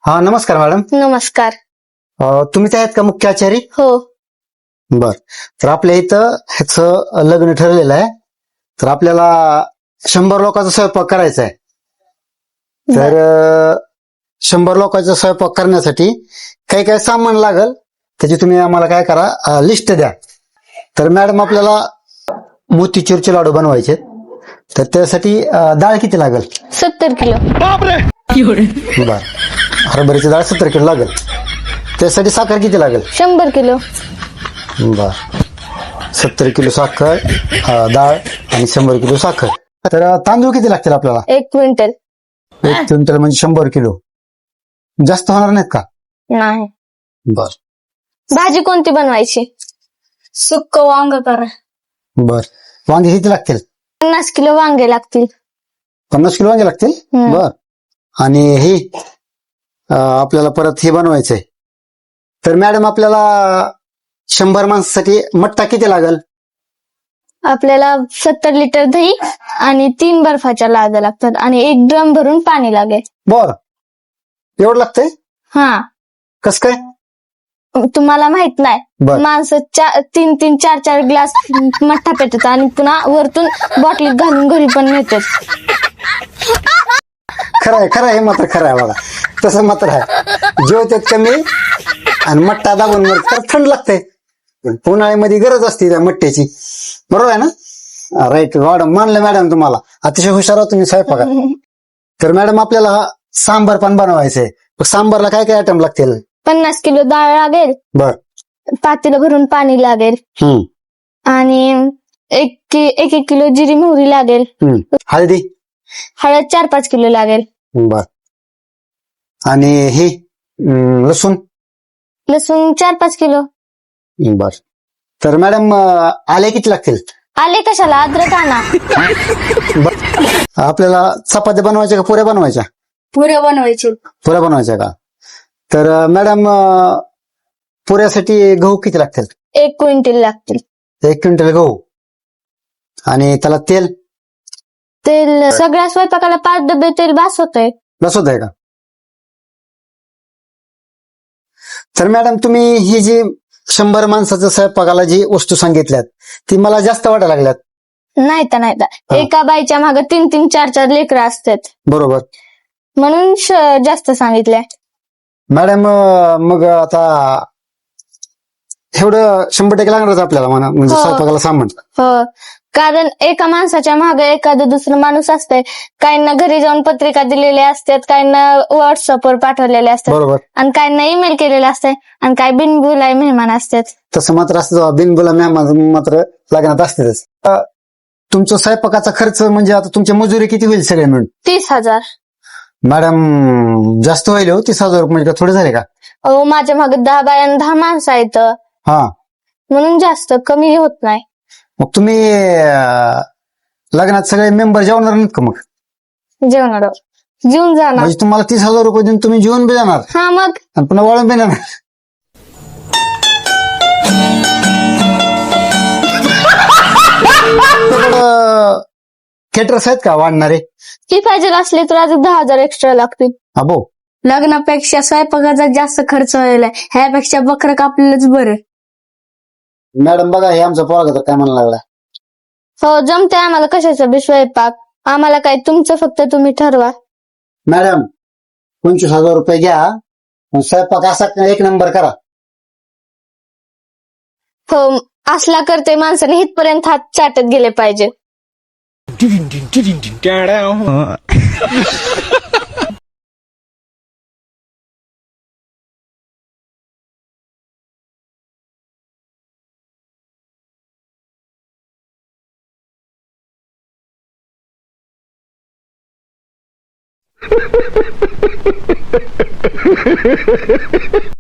हा, नमस्कार मॅडम. नमस्कार. तुम्हीच आहेत का मुख्य आचारी? हो. बर. तर आपल्या इथं ह्याचं लग्न ठरलेलं आहे, तर आपल्याला 100 लोकांचा स्वयंपाक करायचा आहे. तर 100 लोकांचा स्वयंपाक करण्यासाठी काही काही सामान लागल, त्याची तुम्ही आम्हाला काय करा, लिस्ट द्या. तर मॅडम आपल्याला मोतीचूरचे लाडू बनवायचे, तर त्यासाठी डाळ किती लागल? 70 किलो. बर. हरभऱ्याची डाळ 70 किलो लागेल. त्यासाठी साखर किती लागेल? 100 किलो. बर. 70 किलो साखर, डाळ आणि 100 किलो साखर. तर तांदूळ किती लागतील आपल्याला? 1 क्विंटल. 1 क्विंटल म्हणजे 100 किलो. जास्त होणार नाहीत का? नाही. बर भाजी कोणती बनवायची? सुक्क वांग करा. बर. वांगे किती लागतील? 50 किलो वांगे लागतील. 50 किलो वांगे लागतील. बर. आणि हे आपल्याला परत हे बनवायचंय, तर मॅडम आपल्याला 100 माणसासाठी मट्टा किती लागल? आपल्याला 70 लिटर दही आणि 3 बर्फाच्या लाद्या लागतात आणि 1 ड्रम भरून पाणी लागेल. बर. एवढं लागतंय? हा. कस काय? तुम्हाला माहित नाही, बर. माणसं 3-3, 4-4 ग्लास मठ्ठा पेटतात आणि पुन्हा वरतून बॉटलीत घालून घरी पण नेतात. खरं आहे, हे मात्र खरं आहे बघा. तसं मात्र आहे. जेवतात कमी आणि मट्टा दाबून तर थंड लागतंय. उन्हाळ्यामध्ये गरज असते त्या मट्ट्याची. बरोबर आहे ना? राईट. मानलं मॅडम तुम्हाला. अतिशय हुशार आहोत तुम्ही स्वयंपाकात. तर मॅडम आपल्याला सांबार पण बनवायचंय. सांबारला काय काय आयटम लागतील? 50 किलो डाळ लागेल. बर. पातेलं भरून पाणी लागेल. आणि 1 किलो जिरी मोहरी लागेल. हळदी? हळद 4-5 किलो लागेल. बर. आणि हे लसूण? लसूण 4-5 किलो. बर. तर मॅडम आले किती लागतील? आले कशाला? अद्रक आणा. आपल्याला चपात्या बनवायच्या का पुऱ्या बनवायच्या? पुऱ्या बनवायचे. पुऱ्या बनवायच्या का? तर मॅडम पुऱ्यासाठी गहू किती लागतील? 1 क्विंटल लागतील. 1 क्विंटल गहू. आणि त्याला तेल? तेल सगळ्या स्वयंपाकाला 5 डबे तेल बास होतंय. बस होत आहे का? तर मॅडम तुम्ही ही जी 100 माणसाच्या स्वयंपाकाला जी वस्तू सांगितल्यात ती मला जास्त वाटायला लागल्यात. नाही तर एका बाईच्या मागे 3-3, 4-4 लेकरं असतात. बरोबर. म्हणून जास्त सांगितलंय. मॅडम मग आता एवढं 100% लागणारच आपल्याला म्हणा, म्हणजे स्वयंपाकाला सामान. हो. कारण एका माणसाच्या मागे एखादं दुसरं माणूस असतंय. काहींना घरी जाऊन पत्रिका दिलेल्या असतात, काहींना व्हॉट्सअपवर पाठवलेल्या असतात. बरोबर. आणि काहींना ईमेल केलेला असतंय आणि काही बिनबुलाय मेहमान असतात. तसं मात्र असतं, बिनबुला मेहमान मात्र लग्नात असतेच. तुमचा स्वयंपाकाचा खर्च म्हणजे आता तुमची मजुरी किती होईल सगळे मिळून? 30,000. मॅडम जास्त होईल हो. 30,000 रुपये म्हणजे थोडे झाले का? अहो, माझ्या मागे 10 बाया आणि 10 माणसं आहेत. हा. म्हणून जास्त कमी होत नाही. मग तुम्ही लग्नात सगळे मेंबर जेवणार नाहीत का? मग जेवणार जेवून जाणार म्हणजे तुम्हाला 30,000 रुपये देऊन तुम्ही जेवून बी जाणार हा मग आणि पुन्हा वळून बी जाणार. केटरर्स आहेत का वाढणारे? ती पाहिजे असली तर अजून 10,000 एक्स्ट्रा लागतील. अबो. लग्नापेक्षा स्वयंपाकाचा जास्त खर्च व्हायला, ह्यापेक्षा बकरं कापलेलंच बरं. मॅडम बघा, हे आमचा पोरगा तर काय म्हणायला लागला. हो, जमते आम्हाला कशाचा बी स्वयंपाक. आम्हाला काय, तुमचं फक्त तुम्ही ठरवा. मॅडम 25,000 रुपये घ्या, स्वयंपाक असा 1 नंबर करा. हो, असला करते माणसाने इथपर्यंत हात चाटत गेले पाहिजे.